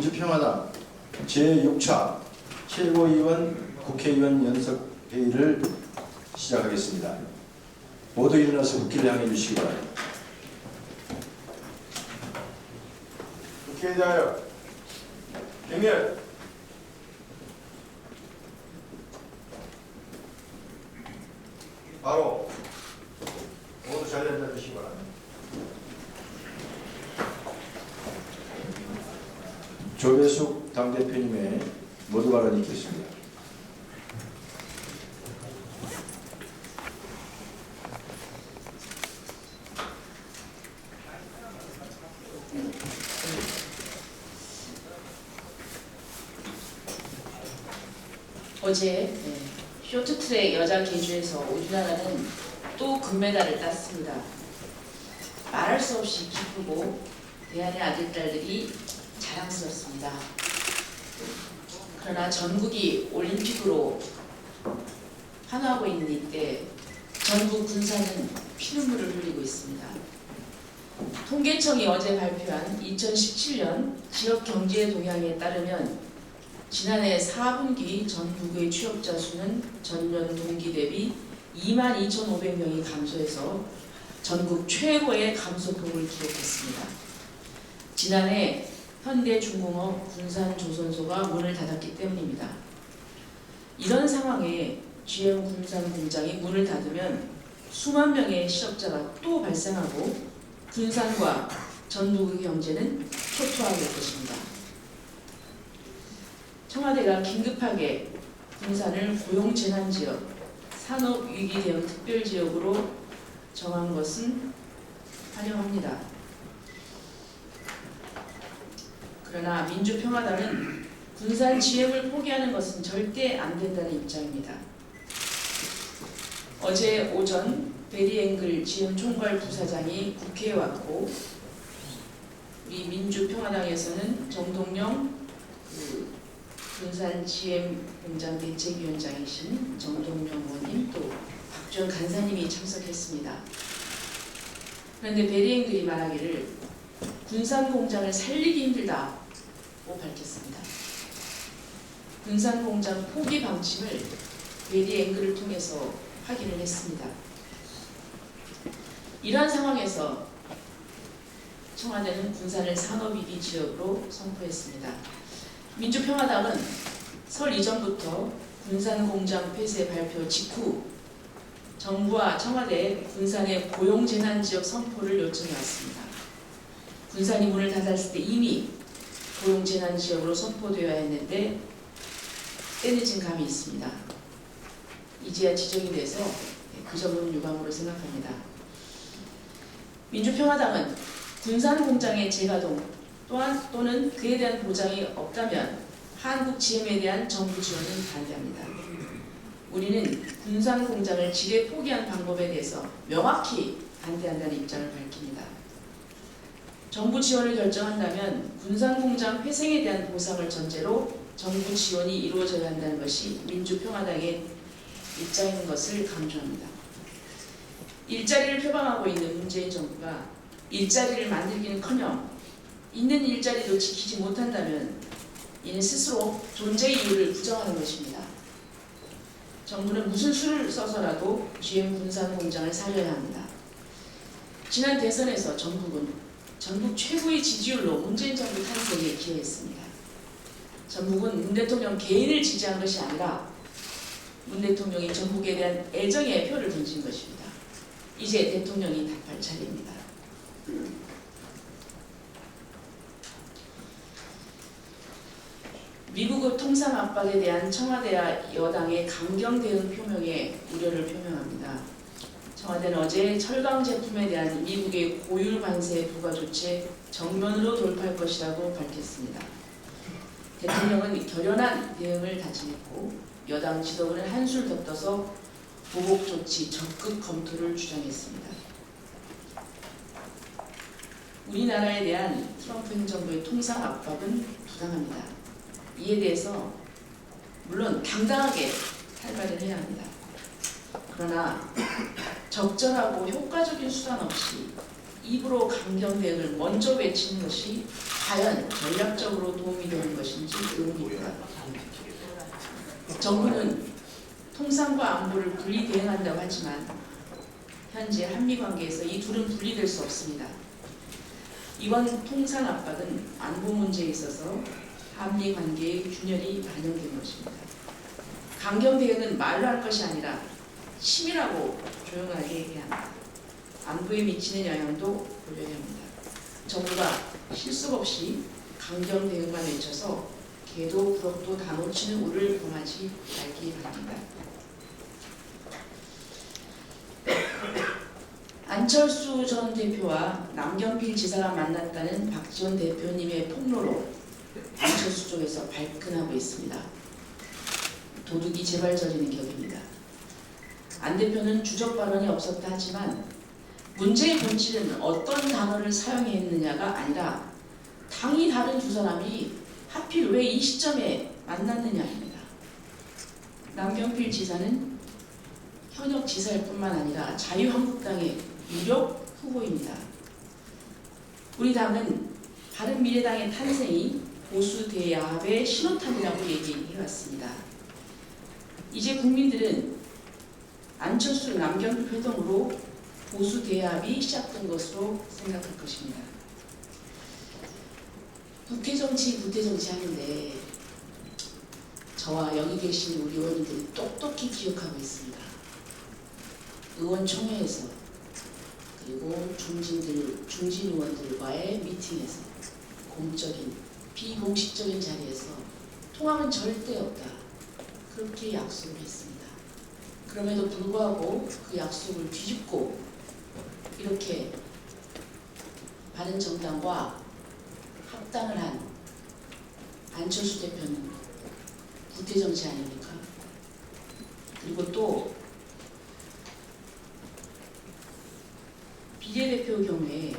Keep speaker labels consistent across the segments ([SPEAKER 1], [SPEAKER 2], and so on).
[SPEAKER 1] 민주평화당 제6차 최고위원 국회의원 연석회의를 시작하겠습니다. 모두 일어나서 국회를 향해 주시기 바랍니다. 국회에 대하여 경례. 바로 모두 자리에 앉아주시기 바랍니다. 조배숙 당대표님의 모두 발언이 있겠습니다.
[SPEAKER 2] 어제 쇼트트랙 여자 계주에서 우리나라는 또 금메달을 땄습니다. 말할 수 없이 기쁘고 대한의 아들딸들이 자랑스럽습니다. 그러나 전국이 올림픽으로 환호하고 있는 이때 전국 군사는 피눈물을 흘리고 있습니다. 통계청이 어제 발표한 2017년 지역경제 동향에 따르면 지난해 4분기 전국의 취업자 수는 전년 동기 대비 22,500명이 감소해서 전국 최고의 감소폭을 기록했습니다. 지난해 현대중공업 군산조선소가 문을 닫았기 때문입니다. 이런 상황에 GM 군산공장이 문을 닫으면 수만 명의 실업자가 또 발생하고 군산과 전북의 경제는 초토화될 것입니다. 청와대가 긴급하게 군산을 고용재난지역, 산업위기대응 특별지역으로 정한 것은 환영합니다. 그러나 민주평화당은 군산 GM을 포기하는 것은 절대 안 된다는 입장입니다. 어제 오전 베리앵글 GM 총괄 부사장이 국회에 왔고 우리 민주평화당에서는 정동영 군산 GM 공장 대책위원장이신 정동영 의원님 또 박주영 간사님이 참석했습니다. 그런데 베리앵글이 말하기를 군산 공장을 살리기 힘들다고 밝혔습니다. 군산 공장 포기 방침을 베리앵글을 통해서 확인을 했습니다. 이러한 상황에서 청와대는 군산을 산업위기 지역으로 선포했습니다. 민주평화당은 설 이전부터 군산공장 폐쇄 발표 직후 정부와 청와대에 군산의 고용재난지역 선포를 요청해왔습니다. 군산이 문을 닫았을 때 이미 고용재난지역으로 선포되어야 했는데 때늦은 감이 있습니다. 이제야 지적이 돼서 그 점은 유감으로 생각합니다. 민주평화당은 군산공장의 재가동 또는 그에 대한 보장이 없다면 한국 GM에 대한 정부 지원은 반대합니다. 우리는 군산 공장을 지레 포기한 방법에 대해서 명확히 반대한다는 입장을 밝힙니다. 정부 지원을 결정한다면 군산 공장 회생에 대한 보상을 전제로 정부 지원이 이루어져야 한다는 것이 민주평화당의 입장인 것을 강조합니다. 일자리를 표방하고 있는 문재인 정부가 일자리를 만들기는커녕 있는 일자리도 지키지 못한다면 이는 스스로 존재 이유를 부정하는 것입니다. 정부는 무슨 수를 써서라도 GM 군산 공장을 살려야 합니다. 지난 대선에서 전북은 전국 최고의 지지율로 문재인 정부 탄생에 기여했습니다. 전북은 문 대통령 개인을 지지한 것이 아니라 문 대통령이 전북에 대한 애정의 표를 던진 것입니다. 이제 대통령이 답할 차례입니다. 미국의 통상 압박에 대한 청와대와 여당의 강경 대응 표명에 우려를 표명합니다. 청와대는 어제 철강 제품에 대한 미국의 고율 관세 부과 조치에 정면으로 돌파할 것이라고 밝혔습니다. 대통령은 결연한 대응을 다짐했고 여당 지도부는 한술 더 떠서 보복 조치 적극 검토를 주장했습니다. 우리나라에 대한 트럼프 행정부의 통상 압박은 부당합니다. 이에 대해서 물론 당당하게 탈바를 해야 합니다. 그러나 적절하고 효과적인 수단 없이 입으로 강경 대응을 먼저 외치는 것이 과연 전략적으로 도움이 되는 것인지 의문입니다. 정부는 통상과 안보를 분리 대응한다고 하지만 현재 한미 관계에서 이 둘은 분리될 수 없습니다. 이번 통상 압박은 안보 문제에 있어서 한미 관계의 균열이 반영된 것입니다. 강경 대응은 말로 할 것이 아니라 치밀하고 조용하게 해야 합니다. 안보에 미치는 영향도 고려해야 합니다. 정부가 실속 없이 강경 대응만 외쳐서 개도 부럭도 다 놓치는 우를 범하지 말기 바랍니다. 안철수 전 대표와 남경필 지사가 만났다는 박지원 대표님의 폭로로 안철수 쪽에서 발끈하고 있습니다. 도둑이 제발 저리는 격입니다. 안 대표는 주적 발언이 없었다 하지만 문제의 본질은 어떤 단어를 사용했느냐가 아니라 당이 다른 두 사람이 하필 왜 이 시점에 만났느냐입니다. 남경필 지사는 현역 지사일 뿐만 아니라 자유한국당의 유력 후보입니다. 우리 당은 바른미래당의 탄생이 보수 대합의 신호탄이라고 얘기해왔습니다. 이제 국민들은 안철수 남경필 회동으로 보수 대합이 시작된 것으로 생각할 것입니다. 구태정치 하는데 저와 여기 계신 우리 의원님들이 똑똑히 기억하고 있습니다. 의원총회에서 그리고 중진 의원들과의 미팅에서 공적인 비공식적인 자리에서 통합은 절대 없다. 그렇게 약속을 했습니다. 그럼에도 불구하고 그 약속을 뒤집고 이렇게 바른정당과 합당을 한 안철수 대표는 구태정치 아닙니까? 그리고 또 비례대표 경우에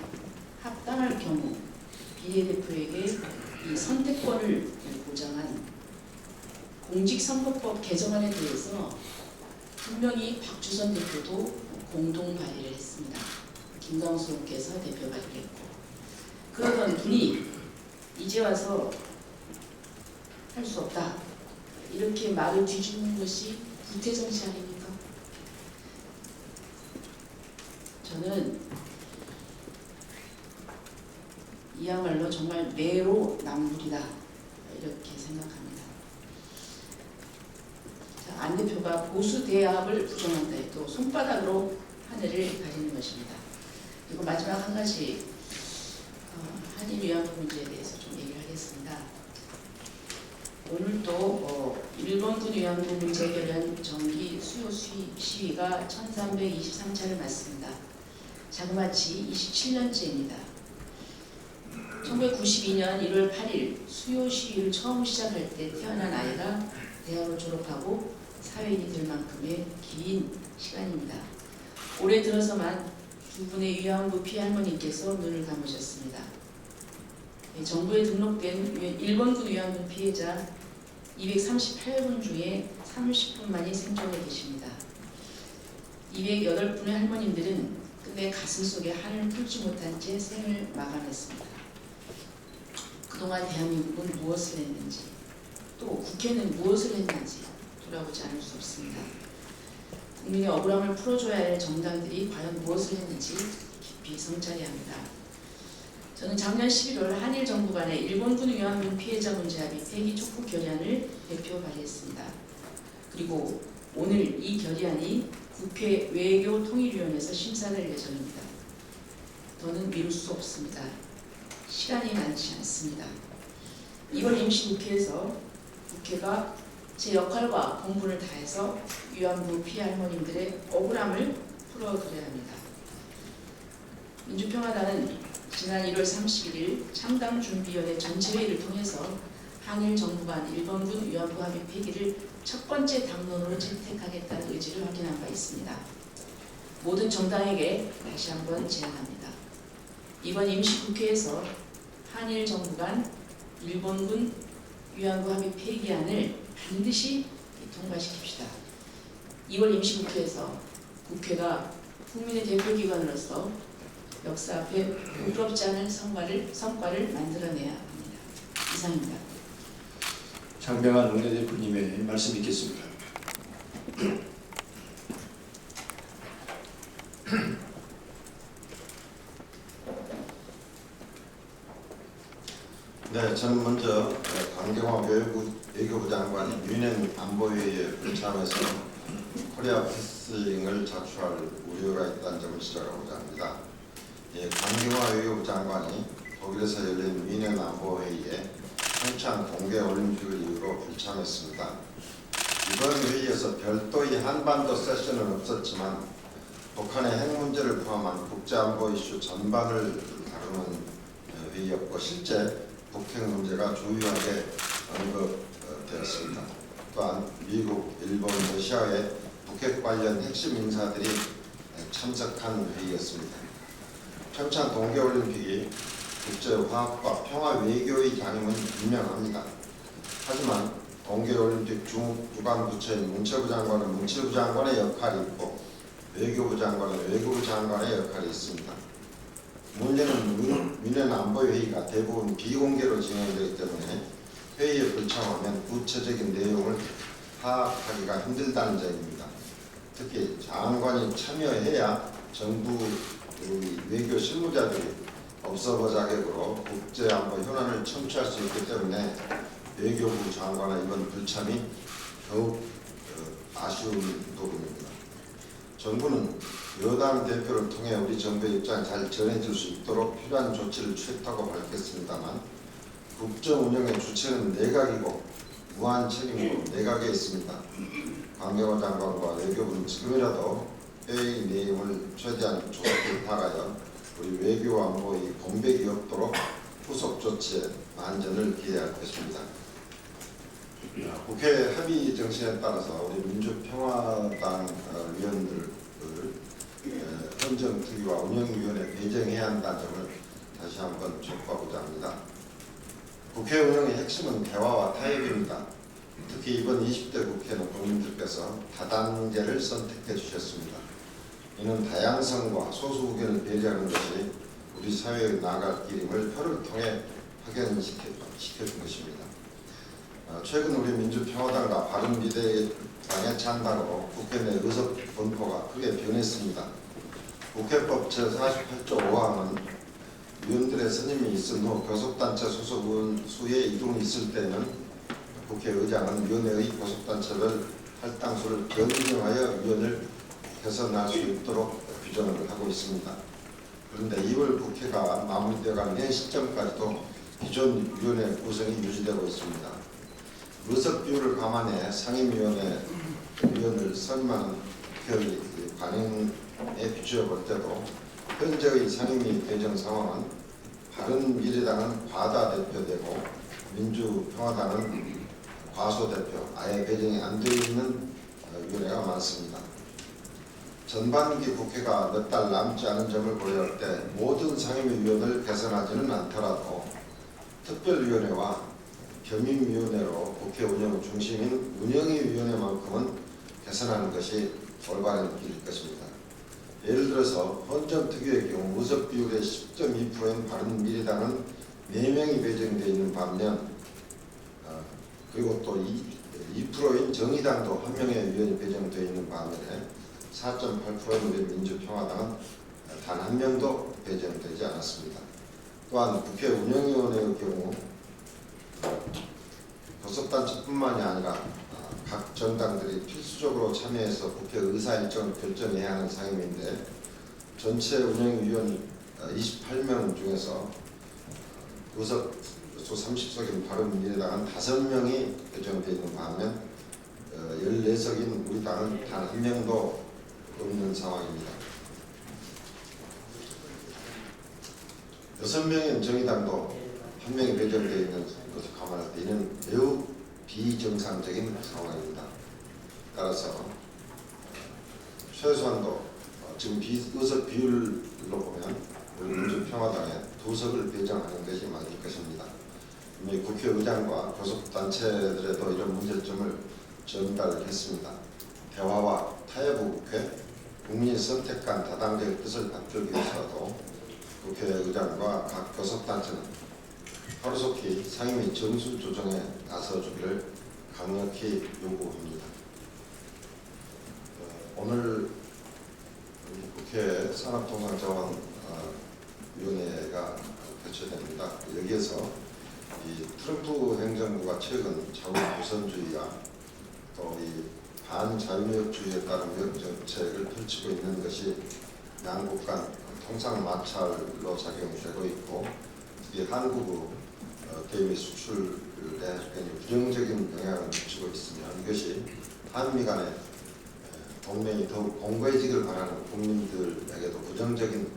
[SPEAKER 2] 합당할 경우 비례대표에게 이 선택권을 보장한 공직선거법 개정안에 대해서 분명히 박주선 대표도 공동 발의를 했습니다. 김광수 의원께서 대표 발의를 했고, 그러던 분이 이제 와서 할 수 없다 이렇게 말을 뒤집는 것이 구태정치 아닙니까? 저는 이야말로 정말 내로남불이다 이렇게 생각합니다. 자, 안 대표가 보수 대합을 부정한다 해도 손바닥으로 하늘을 가리는 것입니다. 그리고 마지막 한 가지 한일 위안부 문제에 대해서 좀 얘기를 하겠습니다. 오늘 또 일본군 위안부 문제 관련 정기 수요 시위가 1323차를 맞습니다. 자그마치 27년째입니다. 1992년 1월 8일 수요 시위를 처음 시작할 때 태어난 아이가 대학을 졸업하고 사회인이 될 만큼의 긴 시간입니다. 올해 들어서만 두 분의 위안부 피해 할머니께서 눈을 감으셨습니다. 정부에 등록된 일본군 위안부 피해자 238분 중에 30분만이 생존해 계십니다. 208분의 할머님들은 끝내 가슴 속에 한을 풀지 못한 채 생을 마감했습니다. 그동안 대한민국은 무엇을 했는지, 또 국회는 무엇을 했는지 돌아보지 않을 수 없습니다. 국민의 억울함을 풀어줘야 할 정당들이 과연 무엇을 했는지 깊이 성찰해야 합니다. 저는 작년 11월 한일 정부 간의 일본군 위안부 피해자 문제 합의 폐기 촉구 결의안을 대표 발의했습니다. 그리고 오늘 이 결의안이 국회 외교통일위원회에서 심사될 예정입니다. 더는 미룰 수 없습니다. 시간이 많지 않습니다. 이번 임시국회에서 국회가 제 역할과 본분을 다해서 위안부 피해 할머님들의 억울함을 풀어드려야 합니다. 민주평화당은 지난 1월 31일 창당준비위원회 전체회의를 통해서 한일 정부 간 일본군 위안부 합의 폐기를 첫 번째 당론으로 채택하겠다는 의지를 확인한 바 있습니다. 모든 정당에게 다시 한번 제안합니다. 이번 임시국회에서 한일 정부 간 일본군 위안부 합의 폐기안을 반드시 통과시킵시다. 2월 임시국회에서 국회가 국민의 대표기관으로서 역사 앞에 부끄럽지 않은 성과를 만들어내야 합니다. 이상입니다.
[SPEAKER 1] 장병환 원내대표님의 말씀 있겠습니다.
[SPEAKER 3] 네, 저는 먼저 강경화 외교부 장관이 유엔 안보회의에 불참해서 코리아 피스링을 자초할 우려가 있다는 점을 지적하고자 합니다. 강경화 외교부 장관이 독일에서 열린 유엔 안보회의에 평창 동계올림픽을 이유로 불참했습니다. 이번 회의에서 별도의 한반도 세션은 없었지만 북한의 핵 문제를 포함한 국제안보 이슈 전반을 다루는 회의였고 실제 북핵 문제가 주요하게 언급되었습니다. 또한 미국, 일본, 러시아의 북핵 관련 핵심 인사들이 참석한 회의였습니다. 평창 동계올림픽이 국제화합과 평화외교의 장임은 분명합니다. 하지만 동계올림픽 주관 부처인 문체부 장관은 문체부 장관의 역할이 있고 외교부 장관은 외교부 장관의 역할이 있습니다. 문제는 유엔 안보회의가 대부분 비공개로 진행되기 때문에 회의에 불참하면 구체적인 내용을 파악하기가 힘들다는 점입니다. 특히 장관이 참여해야 정부 외교 실무자들이 observer 자격으로 국제안보 현안을 청취할 수 있기 때문에 외교부 장관의 이번 불참이 더욱 아쉬운 부분입니다. 정부는 여당 대표를 통해 우리 정부의 입장이 잘 전해질 수 있도록 필요한 조치를 취했다고 밝혔습니다만 국정 운영의 주체는 내각이고 무한 책임으로 내각에 있습니다. 강경화 장관과 외교부는 지금이라도 회의 내용을 최대한 조속히 파악하여 우리 외교 안보의 공백이 없도록 후속 조치에 만전을 기해야 할 것입니다. 국회 합의 정신에 따라서 우리 민주평화당 위원들을 헌정특위와 운영위원회 배정해야 한다는 점을 다시 한번 촉구하고자 합니다. 국회 운영의 핵심은 대화와 타협입니다. 특히 이번 20대 국회는 국민들께서 다당제를 선택해 주셨습니다. 이는 다양성과 소수 의견을 배려하는 것이 우리 사회의 나아갈 길임을 표를 통해 확인시켜준 것입니다. 최근 우리 민주평화당과 바른미래당의 찬반으로 국회 내 의석 분포가 크게 변했습니다. 국회법 제48조 5항은 위원들의 선임이 있은 후 교섭단체 소속 의원 수의 이동이 있을 때는 국회의장은 위원회의 교섭단체별 할당수를 변경하여 위원을 개선할 수 있도록 규정을 하고 있습니다. 그런데 2월 국회가 마무리되어가는 시점까지도 기존 위원회 구성이 유지되고 있습니다. 의석 비율을 감안해 상임위원회 위원을 선임하는 국회의 관행에 비추어 볼 때도 현재의 상임위 배정 상황은 바른미래당은 과다대표되고 민주평화당은 과소대표, 아예 배정이 안 되어 있는 위원회가 많습니다. 전반기 국회가 몇 달 남지 않은 점을 고려할 때 모든 상임위원을 개선하지는 않더라도 특별위원회와 겸임위원회로 국회 운영 중심인 운영위원회만큼은 개선하는 것이 올바른 길일 것입니다. 예를 들어서 헌정특위의 경우 의석 비율의 10.2%인 바른미래당은 4명이 배정되어 있는 반면 그리고 또 2%인 정의당도 1명의 위원이 배정되어 있는 반면에 4.8%인 우리 민주평화당은 단 1명도 배정되지 않았습니다. 또한 국회 운영위원회의 경우 교섭단체뿐만이 아니라 각 정당들이 필수적으로 참여해서 국회 의사 일정을 결정해야 하는 상임위인데 전체 운영위원 28명 중에서 의석 수 30석인 바른미래당은 5명이 배정되어 있는 반면 14석인 우리 당은 단 1명도 없는 상황입니다. 6명인 정의당도 1명이 배정되어 있는 것을 감안할 때 이는 매우 비정상적인 상황입니다. 따라서 최소한도 지금 의석 비율로 보면 우리 민주평화당에 2석을 배정하는 것이 맞을 것입니다. 이미 국회의장과 교섭단체들에도 이런 문제점을 전달했습니다. 대화와 타협의 국회, 국민이 선택한 다당제의 뜻을 받들기 위해서도 국회의장과 각 교섭단체는 하루속히 상임위 정수 조정에 나서주기를 강력히 요구합니다. 오늘 국회 산업통상자원위원회가 개최됩니다. 여기에서 이 트럼프 행정부가 최근 자국 우선주의와 또 이 반자유무역주의에 따른 무역 정책을 펼치고 있는 것이 양국 간 통상 마찰로 작용되고 있고, 이 한국 대미 수출에 굉장히 부정적인 영향을 미치고 있으며, 이것이 한미 간의 동맹이 더욱 공고해지길 바라는 국민들에게도 부정적인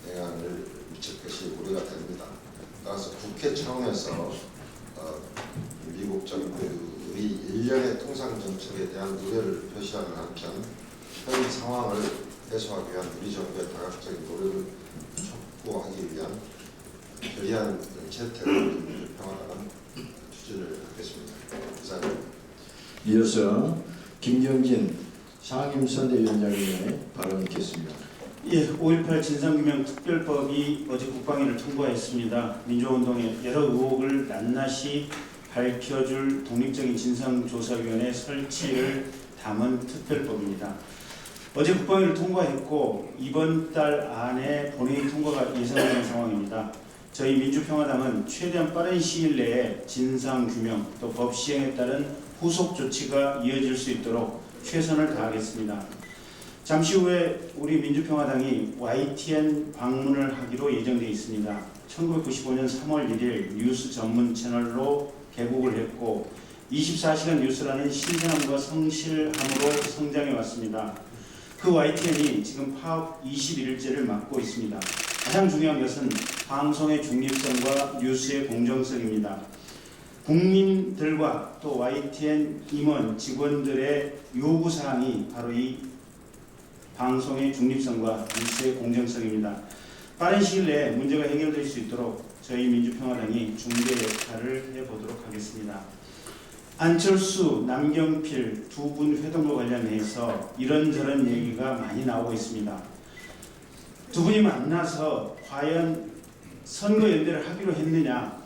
[SPEAKER 3] 영향을 미칠 것이 우려가 됩니다. 따라서 국회 차원에서 미국 정부의 일련의 통상 정책에 대한 우려를 표시하는 한편, 현 상황을 해소하기 위한 우리 정부의 다각적인 노력을 촉구하기 위한 결의안 채택을 평화당은 추진을 하겠습니다. 이상입니다.
[SPEAKER 1] 이어서 김경진 상임선대위원장님의 발언을 듣겠습니다.
[SPEAKER 4] 예, 5.18 진상규명특별법이 어제 국방위를 통과했습니다. 민주화운동의 여러 의혹을 낱낱이 밝혀줄 독립적인 진상조사위원회 설치를 담은 특별법입니다. 어제 국방위를 통과했고 이번 달 안에 본회의 통과가 예상되는 상황입니다. 저희 민주평화당은 최대한 빠른 시일 내에 진상규명 또 법 시행에 따른 후속 조치가 이어질 수 있도록 최선을 다하겠습니다. 잠시 후에 우리 민주평화당이 YTN 방문을 하기로 예정되어 있습니다. 1995년 3월 1일 뉴스 전문 채널로 개국을 했고 24시간 뉴스라는 신선함과 성실함으로 성장해 왔습니다. 그 YTN이 지금 파업 21일째를 맞고 있습니다. 가장 중요한 것은 방송의 중립성과 뉴스의 공정성입니다. 국민들과 또 YTN 임원 직원들의 요구사항이 바로 이 방송의 중립성과 뉴스의 공정성입니다. 빠른 시일 내에 문제가 해결될 수 있도록 저희 민주평화당이 중재 역할을 해보도록 하겠습니다. 안철수, 남경필 두 분 회동과 관련해서 이런저런 얘기가 많이 나오고 있습니다. 두 분이 만나서 과연 선거연대를 하기로 했느냐,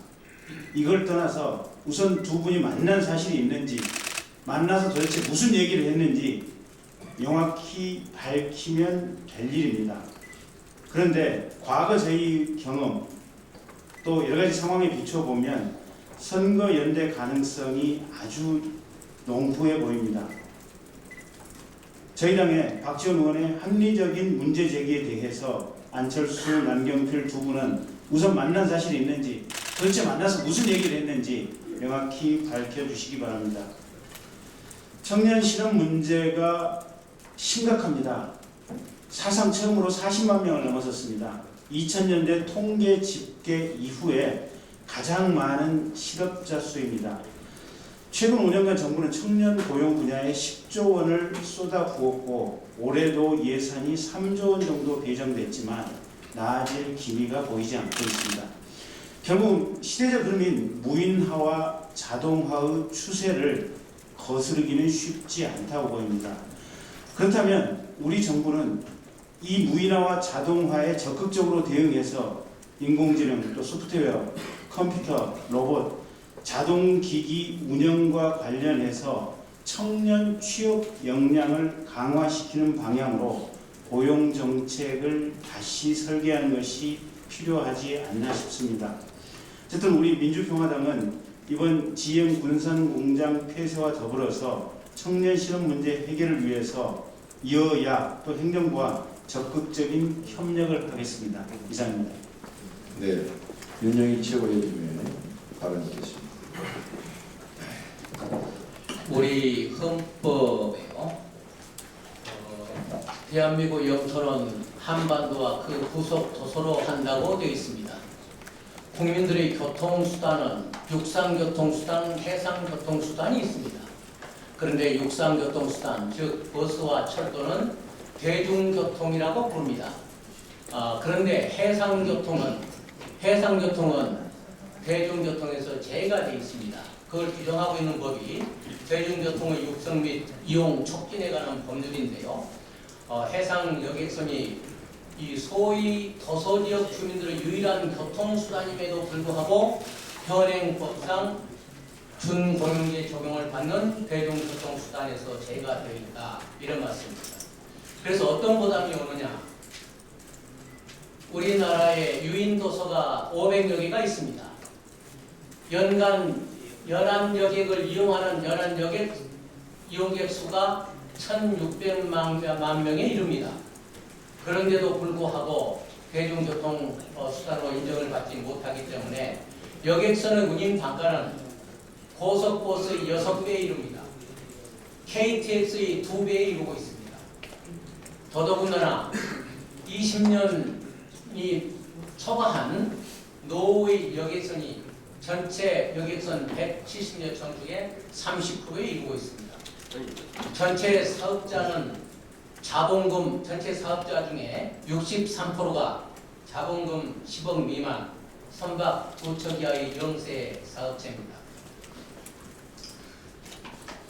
[SPEAKER 4] 이걸 떠나서 우선 두 분이 만난 사실이 있는지, 만나서 도대체 무슨 얘기를 했는지 명확히 밝히면 될 일입니다. 그런데 과거 저희 경험 또 여러 가지 상황에 비춰보면 선거연대 가능성이 아주 농후해 보입니다. 저희 당의 박지원 의원의 합리적인 문제 제기에 대해서 안철수, 남경필 두 분은 우선 만난 사실이 있는지, 도대체 만나서 무슨 얘기를 했는지 명확히 밝혀주시기 바랍니다. 청년 실업 문제가 심각합니다. 사상 처음으로 40만 명을 넘어섰습니다. 2000년대 통계 집계 이후에 가장 많은 실업자 수입니다. 최근 5년간 정부는 청년 고용 분야에 10조 원을 쏟아부었고 올해도 예산이 3조 원 정도 배정됐지만 나아질 기미가 보이지 않고 있습니다. 결국 시대적 흐름인 무인화와 자동화의 추세를 거스르기는 쉽지 않다고 보입니다. 그렇다면 우리 정부는 이 무인화와 자동화에 적극적으로 대응해서 인공지능, 또 소프트웨어, 컴퓨터, 로봇, 자동기기 운영과 관련해서 청년 취업 역량을 강화시키는 방향으로 고용정책을 다시 설계하는 것이 필요하지 않나 싶습니다. 어쨌든 우리 민주평화당은 이번 GM 군산공장 폐쇄와 더불어서 청년 실업 문제 해결을 위해서 여야 또 행정부와 적극적인 협력을 하겠습니다. 이상입니다.
[SPEAKER 1] 네, 윤영희 최고위원님의 발언 듣겠습니다.
[SPEAKER 5] 우리 헌법에요. 대한민국 영토는 한반도와 그 부속 도서로 한다고 되어 있습니다. 국민들의 교통수단은 육상교통수단, 해상교통수단이 있습니다. 그런데 육상교통수단, 즉 버스와 철도는 대중교통이라고 부릅니다. 그런데 해상교통은 대중교통에서 제외가 되어 있습니다. 그걸 규정하고 있는 법이 대중교통의 육성 및 이용 촉진에 관한 법률인데요. 해상 여객선이 이 소위 도서 지역 주민들의 유일한 교통수단임에도 불구하고 현행법상 준공영제 적용을 받는 대중교통수단에서 제외가 되어 있다. 이런 말씀입니다. 그래서 어떤 보담이 오느냐? 우리나라에 유인도서가 500여 개가 있습니다. 연간 연안여객을 이용하는 연안여객 이용객 수가 1,600만 명에 이릅니다. 그런데도 불구하고 대중교통 수단으로 인정을 받지 못하기 때문에 여객선의 운임 단가는 고속버스의 6배에 이릅니다. KTX의 2배에 이르고 있습니다. 더더군다나 20년이 초과한 노르웨이 여객선이 전체 여객선 170여 척 중에 30%에 이르고 있습니다. 전체 사업자는 자본금, 전체 사업자 중에 63%가 자본금 10억 미만, 선박 2척 이하의 영세 사업체입니다.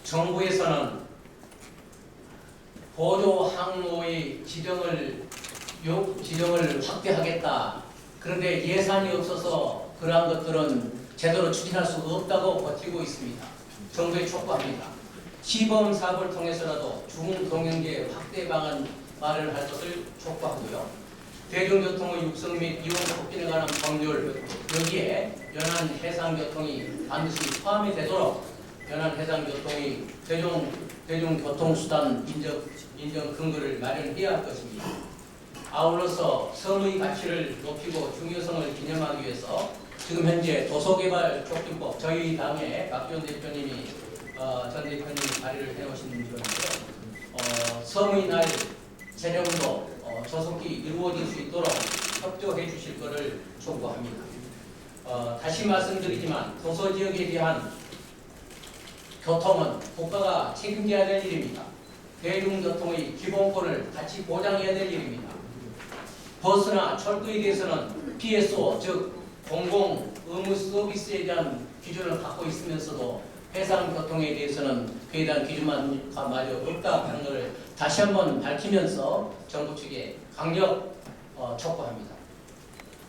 [SPEAKER 5] 정부에서는 보조 항로의 지정을 확대하겠다. 그런데 예산이 없어서 그러한 것들은 제대로 추진할 수 없다고 버티고 있습니다. 정부에 촉구합니다. 시범 사업을 통해서라도 중동영제 확대 방안 마련할 것을 촉구하고요. 대중교통의 육성 및 이용 촉진에 관한 법률, 여기에 연안해상교통이 반드시 포함이 되도록 연안해상교통의 대중교통수단 인정 근거를 마련해야 할 것입니다. 아울러서 섬의 가치를 높이고 중요성을 기념하기 위해서 지금 현재 도서개발촉진법, 저희 당의 박지원 대표님이 전 대표님이 발의를 해오신 문제인데요. 섬의 날 재령도 조속히 이루어질 수 있도록 협조해 주실 것을 촉구합니다. 다시 말씀드리지만 도서지역에 대한 교통은 국가가 책임져야 될 일입니다. 대중교통의 기본권을 같이 보장해야 될 일입니다. 버스나 철도에 대해서는 PSO, 즉 공공 의무 서비스에 대한 기준을 갖고 있으면서도 해상교통에 대해서는 그에 대한 기준마저 없다 하는 것을 다시 한번 밝히면서 정부 측에 강력 촉구합니다.